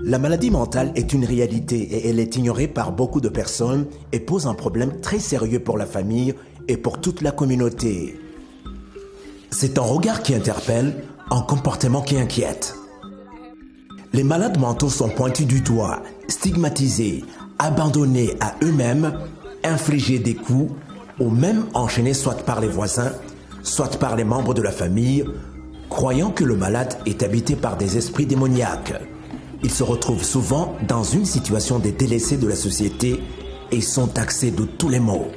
La maladie mentale est une réalité et elle est ignorée par beaucoup de personnes et pose un problème très sérieux pour la famille et pour toute la communauté. C'est un regard qui interpelle, un comportement qui inquiète. Les malades mentaux sont pointus du doigt, stigmatisés, abandonnés à eux-mêmes, infligés des coups ou même enchaînés soit par les voisins, soit par les membres de la famille, croyant que le malade est habité par des esprits démoniaques. Ils se retrouvent souvent dans une situation de délaissés de la société et sont taxés de tous les maux.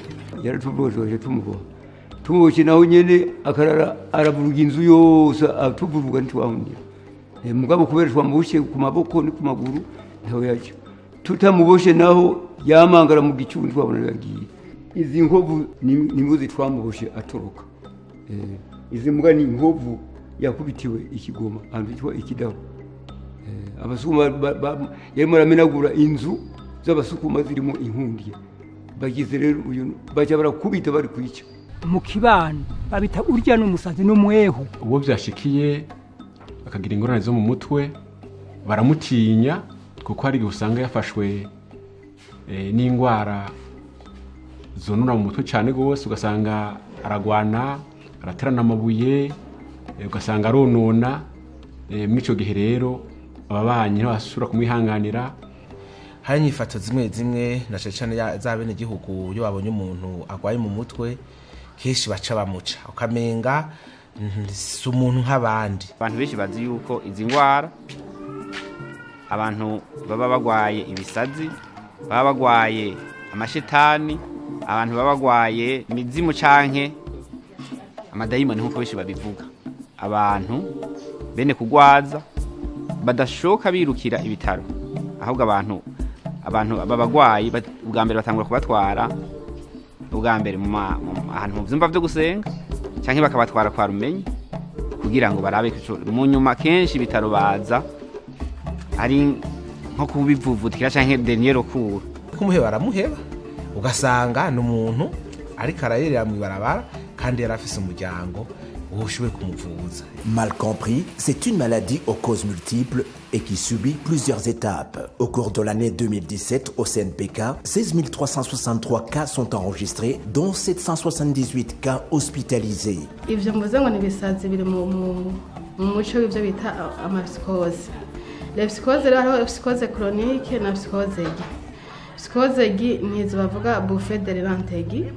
yakubitiwe ikigoma anditwa ikidaho abasukuma yarimo aramenagura inzu z'abasukuma zirimo inkundiye bagize rero uyu baje barakubita bari kwica mu kibano babita urya n'umusazi n'umwehu uwo byashikiye akagira ingorane zo mu mutwe baramutinya kuko hari usanga yafashwe n'indwara zonona mu mutwe cyane gose ugasanga aragwana araterana amabuye ugasanga aronona mw'ico gihe rero ababanyi ntibasubira kumwihanganira. Hari inyifato zimwe na cyane z'abene gihugu iyo babonye umuntu agwaye mu mutwe kenshi baca bamuca ukamenga si umuntu nk'abandi. Abantu benshi bazi yuko izi ngwara abantu baba bagwaye ibisazi, baba bagwaye amashitani, abantu baba bagwaye imizimu canke amadayimoni nkuko benshi babivuga. Abantu bene kugwaza badashoka birukira ibitaro, ahubwo abantu babagwayi ubwa mbere batangura kubatwara ubwa mbere mu ahantu mu vyumba vyo gusenga canke bakabatwara kwa rumenyi kugira ngo barabe mu nyuma kenshi ibitaro baza ari nko kubivuvutikira canke dernier recours. Kumuheba baramuheba ugasanga n'umuntu ariko arayerera mu ibarabara kandi yarafise umuryango. Mal compris, c'est une maladie aux causes multiples et qui subit plusieurs étapes. Au cours de l'année 2017, au CNPK, 16 363 cas sont enregistrés, dont 778 cas hospitalisés. Ivyo mvuze ngo nibisazi biri mu muco w'ivyo bita amapsychose. La psychose rero hariho psychose chronique na psychose aiguë. Psychose aiguë nizo bavuga bouffée delirante aiguë,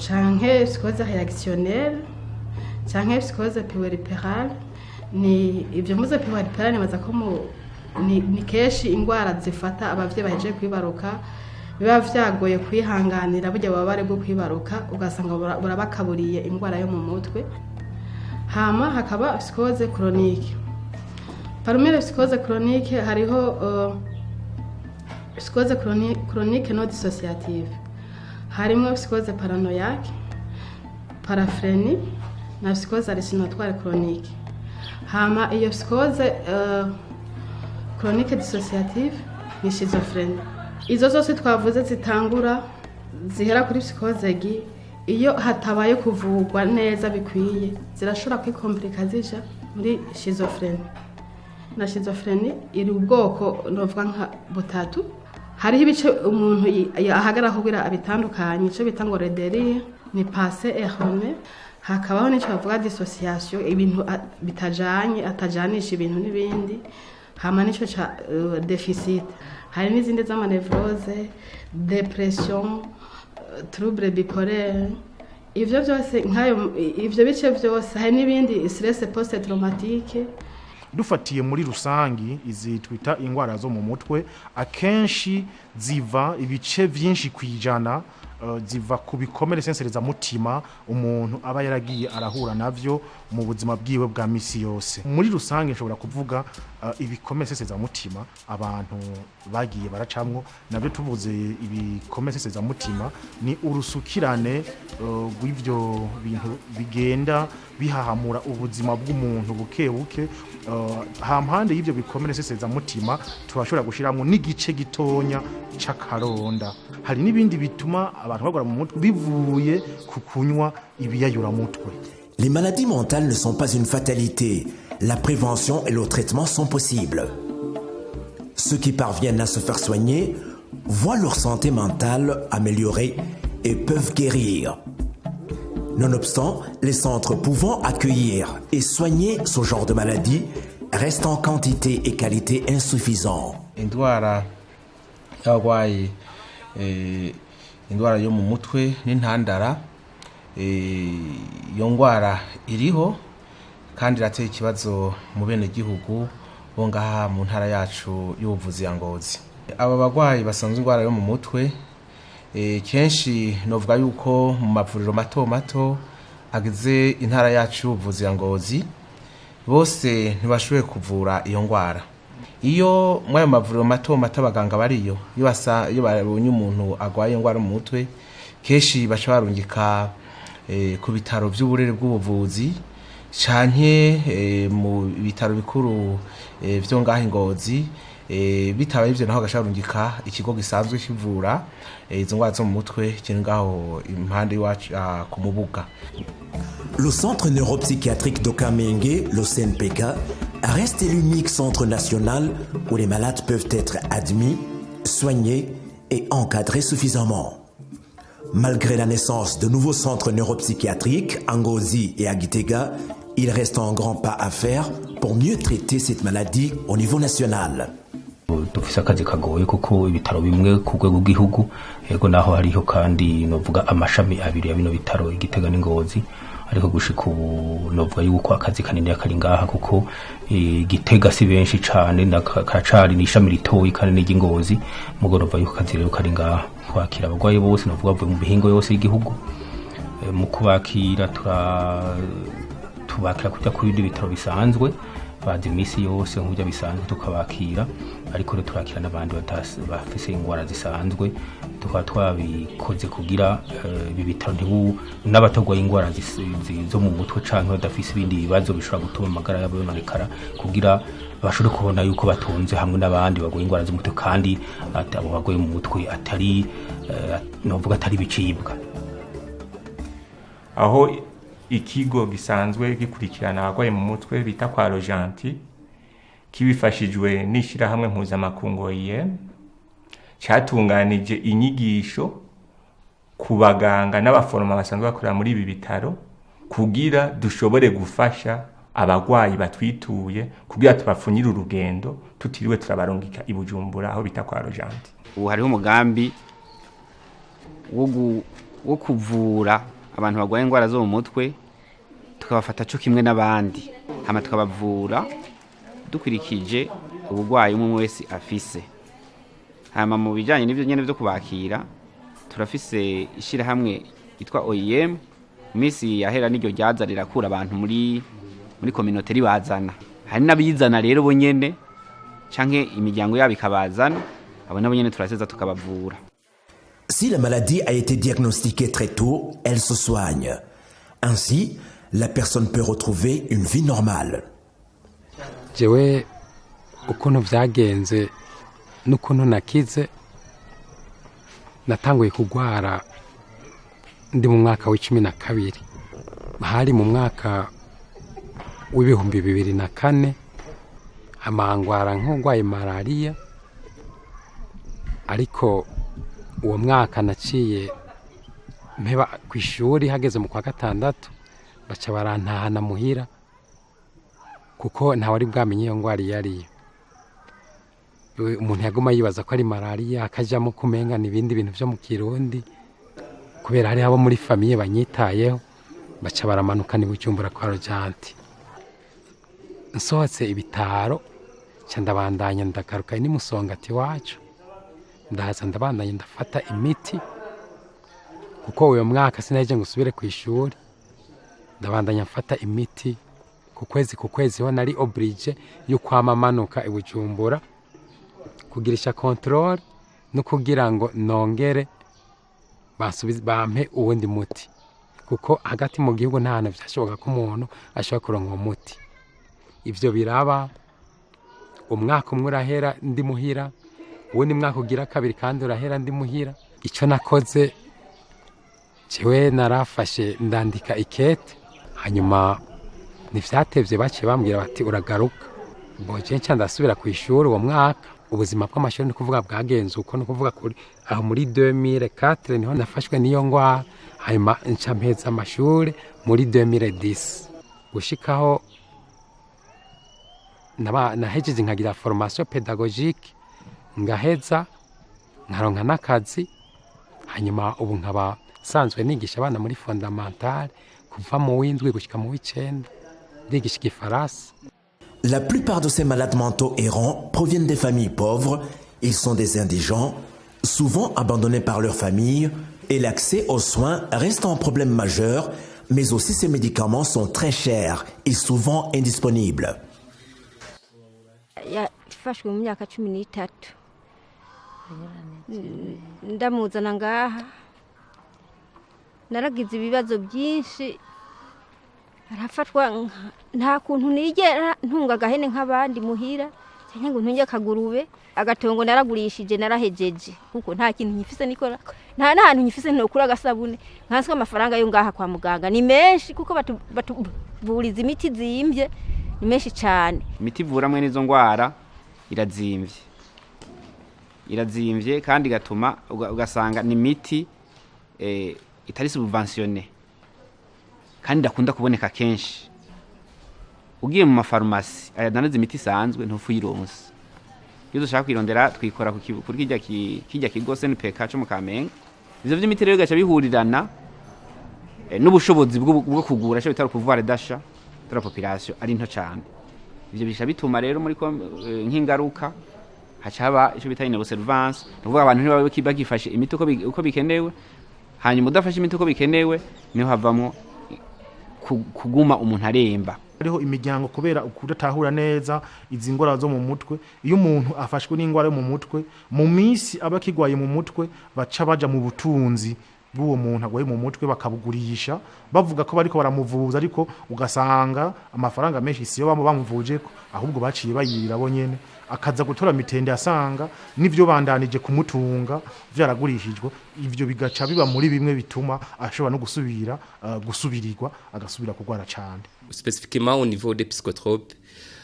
canke psychose réactionnelle, canke psychose puerpérale. Ni ivyo muze puerpérale nibaza ko ni keshi ingwara zifata abavye baheje kwibaruka biba vyagoye kwihanganira burya babare bwo kwibaruka ugasanga burabakaburiye ingwara yo mu mutwe. Hama hakaba psychose chronique. Parmi les psychoses chroniques hariho psychose chronique non dissociative. Harimo psychose paranoïaque, paraphrénie na psychose hallucinatoire chronique. Hama iyo psychose chronique dissociative ni schizophrenie. Izo zose twavuze zitangura zihera kuri psychose aiguë, iyo hatabaye kuvugwa neza bikwiye zirashobora kwikomplika zija muri schizophrenie. Na schizophrenie iri ubwoko novuga nka butatu. Hariho ibice umuntu ahagara kugira abitandukanye, ico bita ngo rederi ni passé erroné. Hakabaho n'icyo bavuga dissociation, ibintu bitajanye atajanisha ibintu n'ibindi. Hama n'icyo ca déficit. Hari n'izindi z'amanevrose, dépression, trouble bipolaire. Ivyo byose nkayo ivyo bice byose hari n'ibindi stress post traumatique. Dufatiye muri rusangi izi twita ingwara zo mu mutwe akenshi ziva ibice byinshi kwijana ziva ku bikomere sensereza mutima umuntu aba yaragiye arahura navyo mu buzima bwiwe bwa misi yose. Muri rusange nshobora kuvuga ibikomere sensereza mutima abantu bagiye baracamwo nabyo tuvuze ibikomere sensereza mutima ni urusukirane rw'ivyo bintu bigenda bihahamura ubuzima bw'umuntu buke buke. Hampande y'ivyo bikomere sensereza mutima turashobora gushiramwo n'igice gitonya c'akaronda. Hari n'ibindi bituma abantu bagora mu mutwe bivuye ku kunywa ibiyayura mutwe. Les maladies mentales ne sont pas une fatalité. La prévention et le traitement sont possibles. Ceux qui parviennent à se faire soigner voient leur santé mentale améliorée et peuvent guérir. Nonobstant, les centres pouvant accueillir et soigner ce genre de maladie restent en quantité et qualité insuffisants. indwara y'abarwayi indwara yo mu mutwe n'intandara iyo ndwara iriho kandi irateye ikibazo mu bene gihugu bo ngaha mu ntara yacu y'ubuvuzi ya Ngozi. Aba barwayi basanzwe indwara yo mu mutwe kenshi novuga yuko mu mavuriro mato mato agize intara yacu y'ubuvuzi ya Ngozi bose ntibashoboye kuvura iyo ndwara. Iyo muri ayo mavuriro mato mato abaganga bariyo iyo babonye umuntu agwaye indwara mu mutwe kenshi baca barungika ku bitaro by'uburere bw'ubuvuzi canke mu bitaro bikuru byo ngaho Ngozi. Bitabaye ivyo naho gasharungika ikigo gisanzwe kivura izo ndwara zo mu mutwe kiri ngaho impande y'iwacu ku Mubuga. Le centre neuropsychiatrique de Kamenge, le CNPK, reste l'unique centre national où les malades peuvent être admis, soignés et encadrés suffisamment. Malgré la naissance de nouveaux centres neuropsychiatriques à Ngozi et à Gitega, il reste un grand pas à faire pour mieux traiter cette maladie au niveau national. Dufise akazi kagoye kuko ibitaro bimwe ku rwego rw'igihugu yego naho hariho kandi novuga amashami abiri ya bino bitaro Igitega n'Ingozi ariko gushika ubu novuga yuko akazi kanini kari ngaha kuko Gitega si benshi cane nakacari n'ishami ritoyi kandi n'Ingozi mugoroba yuko akazi rero kari ngaha kwakira abagwayi bose novuga bavuye mu bihingo yose y'igihugu mu kubakira tubakira kujya ku bindi bitaro bisanzwe bazi imisi yose nk'ujya bisanzwe tukabakira ariko rero turakira n'abandi bafise ingwara zisanzwe tukaba twabikoze kugira ibi bitaro n'abatogwaye ingwara zo mu mutwe canke badafise ibindi bibazo bishobora gutuma amagara yabo yononekara kugira bashobore kubona yuko batonze hamwe n'abandi bagoye ingwara z'umutwe kandi abo bagoye mu mutwe atari novuga atari bicibwa. Aho ikigo gisanzwe gikurikirana abagwaye mu mutwe bita kwa Rojanti kibifashijwe n'ishirahamwe mpuzamakungu OIM cyatunganije inyigisho ku baganga n'abaforoma basanzwe bakorera muri ibi bitaro kugira dushobore gufasha abagwayi batwituye kugira tubapfunyire urugendo tutiriwe turabarungika i Bujumbura aho bita kwa Rojanti. Ubu hariho umugambi wo kuvura abantu bagwaye ingwara zo mu mutwe tukabafata cyo kimwe n'abandi hama tukabavura dukurikije ubugwayi umwe wese afise. Hama mu bijanye n'ivyo nyene byo kubakira turafise ishira hamwe yitwa OIM misi yahera n'iryo ryaza rirakura abantu muri communauté ribazana hari n'abizana rero bo nyene canke imiryango yabo ikabazana abo nabo nyene turaseza tukabavura. Si la maladie a été diagnostiquée très tôt, elle se soigne. Ainsi, la personne peut retrouver une vie normale. Jewe ukuntu vyagenze n'ukuntu nakize natanguye kugwara ndi mu mwaka w'12 hari mu mwaka w'2004 amangwara nk'ugwaye malaria ariko uwo mwaka naciye mpeba kw'ishuri hageze mu kwa gatandatu baca barantahana muhira kuko nta wari bwamenye iyo ngwara yariyo. Umuntu yaguma yibaza ko ari malaria akajamo kumenga n'ibindi bintu byo mu Kirundi kubera hari abo muri famille banyitayeho baca baramanuka ni Bujumbura kwa Rojanti. Nsohotse ibitaro ca ndabandanya ndagaruka ni Musongati wacu ndahaza ndabandanya ndafata imiti kuko uyo mwaka sinaje ngusubire ku ishuri ndabandanya mfata imiti ku kwezi ho nari oblige yo kwamamanuka i Bujumbura kugirisha control no kugira ngo nongere basubize bampe uwundi muti kuko hagati mu gihugu nta hantu byashoboka ko umuntu ashobora kuronka umuti. Ivyo biraba umwaka umwe urahera ndi muhira ubundi mwaka ugira kabiri kandi urahera ndi muhira. Ico nakoze jewe narafashe ndandika ikete hanyuma ntivyatevye baciye bambwira bati uragaruka. Boje nca ndasubira ku ishuri uwo mwaka ubuzima bw'amashuri ni kuvuga bwagenze uko ni kuvuga kuri aho muri 2004 niho nafashwe n'iyo ngwara hanyuma nca mpeza amashuri muri 2010 gushikaho nahejeje nkagira formation pédagogique ngaheza nkaronka n'akazi hanyuma ubu nkaba sanzwe nigisha abana muri fondamentale kuva mu w'indwi gushika mu w'icenda ndigisha igifaransa. La plupart de ces malades mentaux errants proviennent des familles pauvres, ils sont des indigents, souvent abandonnés par leur famille, et l'accès aux soins reste un problème majeur, mais aussi ces médicaments sont très chers et souvent indisponibles. Yafashwe mu myaka 13 ndamuzana ngaha naragize ibibazo byinshi arafatwa nta kuntu nigera ntunga gahene nk'abandi muhira cyane ngo ntunge kagurube agatongo naragurishije narahejeje kuko nta kintu nyifise nikora nta nahantu nyifise ntokura gasabune nkanswe amafaranga yo ngaha kwa muganga ni menshi kuko batuburiza imiti zimbye ni menshi cyane. Imiti ivura mwe nizo ngwara irazimvye kandi gatuma ugasanga ni imiti itari subventionné kandi ndakunda kuboneka kenshi. Ugiye mu mafarumasi ayadanaza imiti isanzwe ntufu yironse. Iyo dushaka kwirondera twikora kuri kijya kigo SNPK cyo mu Kamenge. Ivyo vy'imiti rero gacha bihurirana n'ubushobozi bwo kugura cyo bitaro pouvoir d'achat de la population ari nto cyane. Ivyo bisha bituma rero muri nk'ingaruka hacaba ico bita inobservance nuvuga abantu ntibabe bagifashe imiti uko bikenewe hanyuma udafashe imiti uko bikenewe niho havamo kuguma umuntu aremba. Hariho imiryango kubera ukudatahura neza izi ngwara zo mu mutwe, iyo umuntu afashwe n'ingwara yo mu mutwe mu minsi abakigwaye mu mutwe baca baja mu butunzi bw'uwo muntu agwaye mu mutwe bakabugurisha bavuga ko bariko baramuvuza ariko ugasanga amafaranga menshi siyo bamuvuje ahubwo baciye bayirira bo nyene akaza gutora mitende asanga nivyo bandanije kumutunga vyaragurishijwe ivyo bigaca biba muri bimwe bituma ashobora no gusubirirwa agasubira kugwara cyane. Spécifiquement au niveau des psychotropes,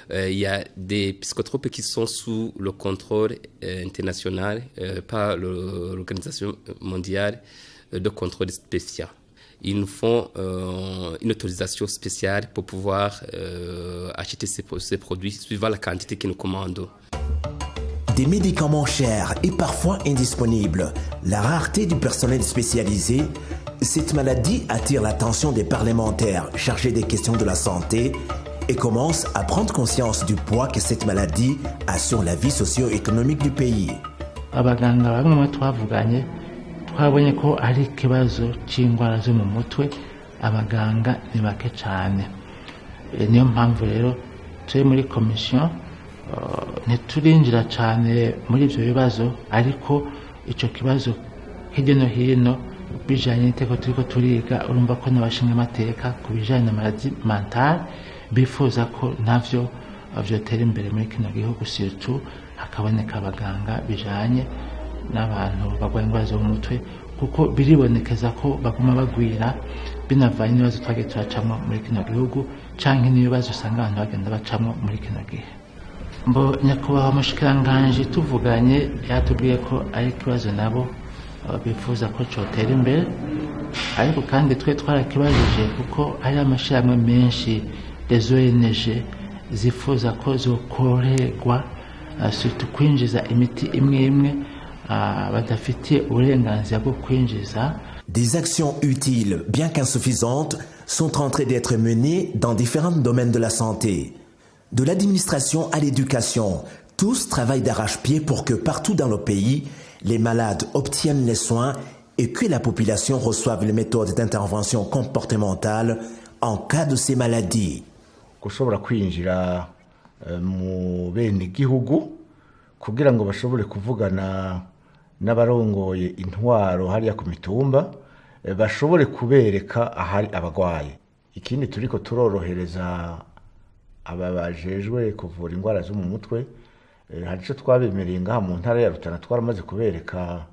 il y a des psychotropes qui sont sous le contrôle international par l'Organisation mondiale de contrôle spécial. Ils nous font une autorisation spéciale pour pouvoir acheter ces produits suivant la quantité que nous commandons. Des médicaments chers et parfois indisponibles, la rareté du personnel spécialisé, cette maladie attire l'attention des parlementaires chargés des questions de la santé et commence à prendre conscience du poids que cette maladie a sur la vie socio-économique du pays. Abaganga bamwe twavuganye twabonye ko ari ikibazo cy'indwara zo mu mutwe abaganga ni bake cyane. Niyo mpamvu rero turi muri komisiyo ntiturinjira cyane muri ibyo bibazo ariko icyo kibazo hirya no hino bijanye n'iteko turiko turiga urumva ko n'abashinga amateka ku bijanye na maladie mentale bifuza ko navyo vyotera imbere muri kino gihugu surtout hakaboneka abaganga bijanye n'abantu bagwaye indwara zo mu mutwe kuko biribonekeza ko baguma bagwira binavanye n'ibibazo twagiye turacamwo muri kino gihugu canke n'ibibazo usanga abantu bagenda bacamwo muri kino gihe. Mbo nyakubahwa mushikiranganje tuvuganye yatubwiye ko ari ikibazo nabo bifuza ko cyotera imbere ariko kandi twe twarakibajije kuko hari amashirahamwe menshi des ONG zifuza ko zokorerwa surtout kwinjiza imiti imwe imwe badafitiye uburenganzira bwo kwinjiza. Des actions utiles, bien qu'insuffisantes, sont en train d'être menées dans différents domaines de la santé. De l'administration à l'éducation, tous travaillent d'arrache-pied pour que partout dans le pays, les malades obtiennent les soins et que la population reçoive les méthodes d'intervention comportementale en cas de ces maladies. Gushobora kwinjira mu bene gihugu kugira ngo bashobore kuvugana n'abarongoye intwaro hariya ku mitumba bashobore kubereka ahari abagwaye. Ikindi turiko turorohereza ababajejwe kuvura indwara zo mu mutwe hari icyo twabemereye ngaha mu ntara ya Rutana twaramaze kubereka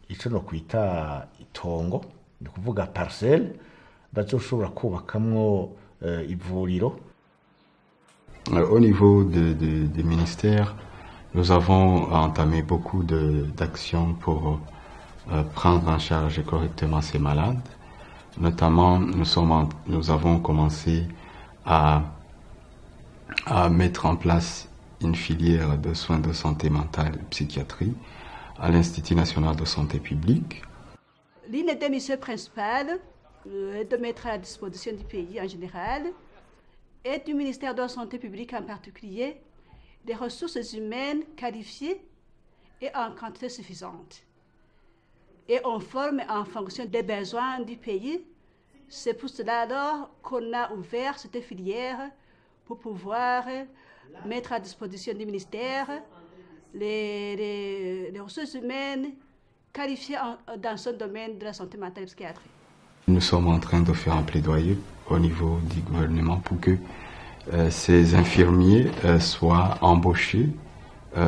icyo no kwita itongo ni kuvuga parcelle bazoshobora kubakamwo ivuriro. Au niveau des ministères, Nous avons entamé beaucoup d'actions pour prendre en charge correctement ces malades. Notamment, nous avons commencé à mettre en place une filière de soins de santé mentale et psychiatrie à l'Institut national de santé publique. L'une des missions principales est de mettre à la disposition du pays en général et du ministère de la Santé publique en particulier des ressources humaines qualifiées et en quantité suffisante. Et on forme en fonction des besoins du pays. C'est pour cela alors qu'on a ouvert cette filière pour pouvoir mettre à disposition du ministère les ressources humaines qualifiées dans ce domaine de la santé mentale et psychiatrie. Nous sommes en train de faire un plaidoyer au niveau du gouvernement pour que ces infirmiers soient embauchés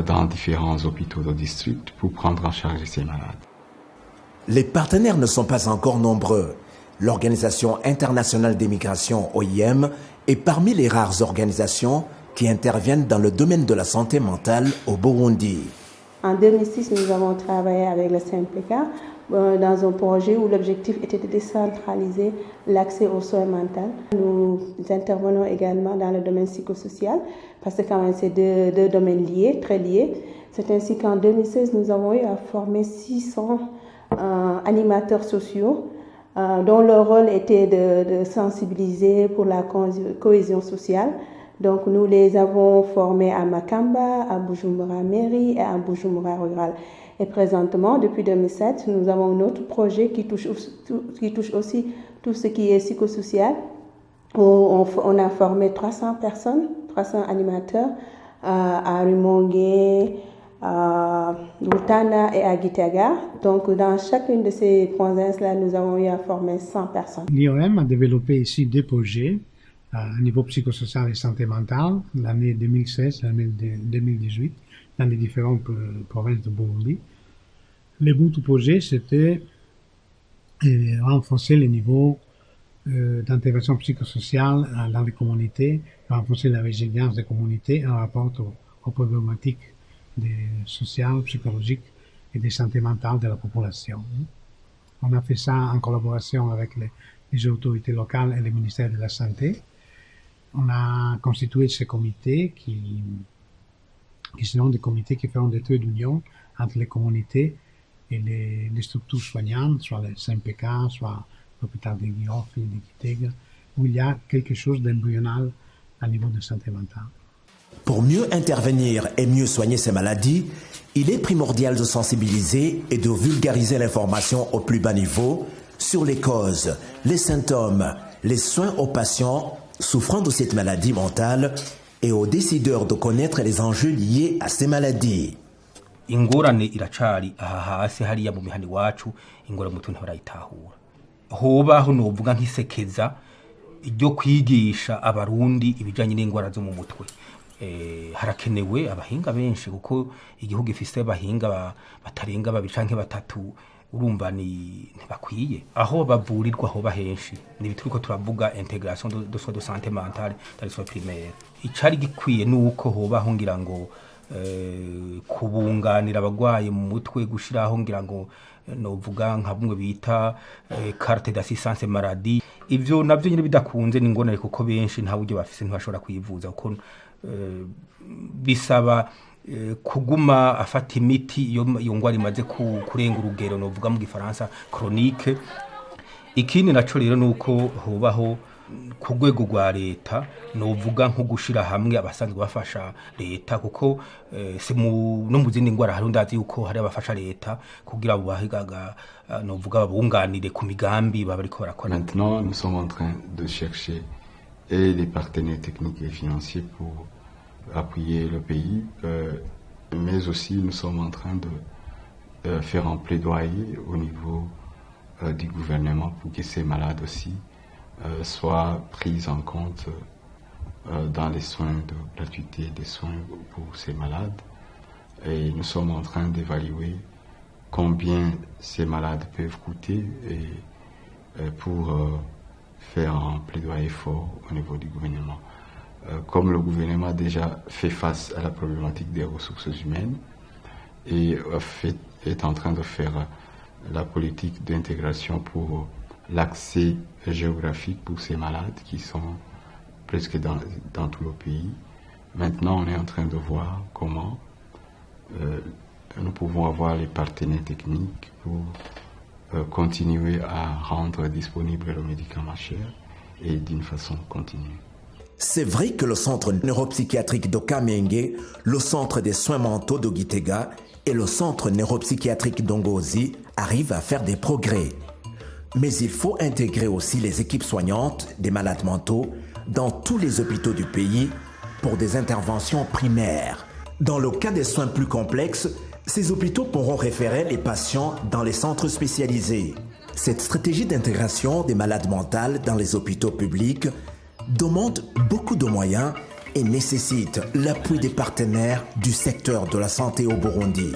dans différents hôpitaux de district pour prendre en charge ces malades. Les partenaires ne sont pas encore nombreux. L'Organisation internationale des migrations, OIM, est parmi les rares organisations qui interviennent dans le domaine de la santé mentale au Burundi. En 2006, nous avons travaillé avec le CNPK dans un projet où l'objectif était de décentraliser l'accès aux soins mentaux. Nous intervenons également dans le domaine psychosocial parce que quand même c'est deux domaines liés, très liés. C'est ainsi qu'en 2016, nous avons eu à former 600 animateurs sociaux dont leur rôle était de sensibiliser pour la cohésion sociale. Donc nous les avons formés à Makamba, à Bujumbura Mairie et à Bujumbura Rural. Et présentement, depuis 2007, nous avons un autre projet qui touche aussi tout ce qui est psychosocial. On a formé 300 personnes, 300 animateurs à Rumongue, à Lutana et à Gitega. Donc dans chacune de ces provinces-là, nous avons eu à former 100 personnes. L'IOM a développé ici deux projets à niveau psychosocial et santé mentale, l'année 2016 et l'année 2018, dans les différentes provinces de Burundi. Le but du projet, c'était renforcer le niveau d'intégration psychosociale dans les communautés, renforcer la résilience des communautés en rapport aux problématiques sociales, psychologiques et de santé mentale de la population. On a fait ça en collaboration avec les autorités locales et le ministère de la Santé. On a constitué ces comités qui seront des comités qui feront des traits d'union entre les communautés et les structures soignantes, soit le CNPK, soit l'hôpital de Guiofi, de Gitega, où il y a quelque chose d'embryonal à niveau de santé mentale. Pour mieux intervenir et mieux soigner ces maladies, il est primordial de sensibiliser et de vulgariser l'information au plus bas niveau sur les causes, les symptômes, les soins aux patients souffrant de cette maladie mentale et aux décideurs de connaître les enjeux liés à ces maladies. Ingorane iracari aha hasi hariya mu mihani wacu ingorane mutu ntibarayitahura hobaho novuga nk'isekeza iryo kwigisha abarundi ibijanye n'ingwara zo mu mutwe. Harakenewe abahinga benshi kuko igihugu ifise abahinga batarenga babiri canke batatu, urumva ntibakwiye. Aho bavurirwa hoba henshi ni turiko turavuga intégration de soins de santé mentale dans les soins primaires. Icari gikwiye nuko hobaho ngira ngo kubunganira abagwaye mu mutwe, gushiraho ngira ngo novuga nka bumwe bita carte d'assistance maladie. Ivyo navyo nyine bidakunze n'ingorane kuko benshi nta buryo bafise ntibashobora kwivuza kuko bisaba kuguma afata imiti iyo ngwara imaze kurenga urugero novuga mu gifaransa chronique. Ikindi naco rero nuko hobaho ku rwego rwa leta novuga nko gushira hamwe abasanzwe bafasha leta kuko no mu zindi ngwara hari ndazi yuko hari abafasha leta kugira abo bahigaga novuga babunganire ku migambi babariko barakora. Maintenant, nous sommes en train de chercher et les partenaires techniques et financiers pour appuyer le pays, mais aussi nous sommes en train de faire un plaidoyer au niveau du gouvernement pour que ces malades aussi soient pris en compte dans les soins de gratuité des soins pour ces malades. Et nous sommes en train d'évaluer combien ces malades peuvent coûter et pour faire un plaidoyer fort au niveau du gouvernement. comme le gouvernement a déjà fait face à la problématique des ressources humaines et est en train de faire la politique d'intégration pour l'accès géographique pour ces malades qui sont presque dans tout le pays. Maintenant, on est en train de voir comment nous pouvons avoir les partenaires techniques pour continuer à rendre disponible le médicament cher et d'une façon continue. C'est vrai que le centre neuropsychiatrique de Kamenge, le centre des soins mentaux de Gitega et le centre neuropsychiatrique d'Ongozi arrivent à faire des progrès. Mais il faut intégrer aussi les équipes soignantes des malades mentaux dans tous les hôpitaux du pays pour des interventions primaires. Dans le cas des soins plus complexes, ces hôpitaux pourront référer les patients dans les centres spécialisés. Cette stratégie d'intégration des malades mentaux dans les hôpitaux publics demande beaucoup de moyens et nécessite l'appui des partenaires du secteur de la santé au Burundi.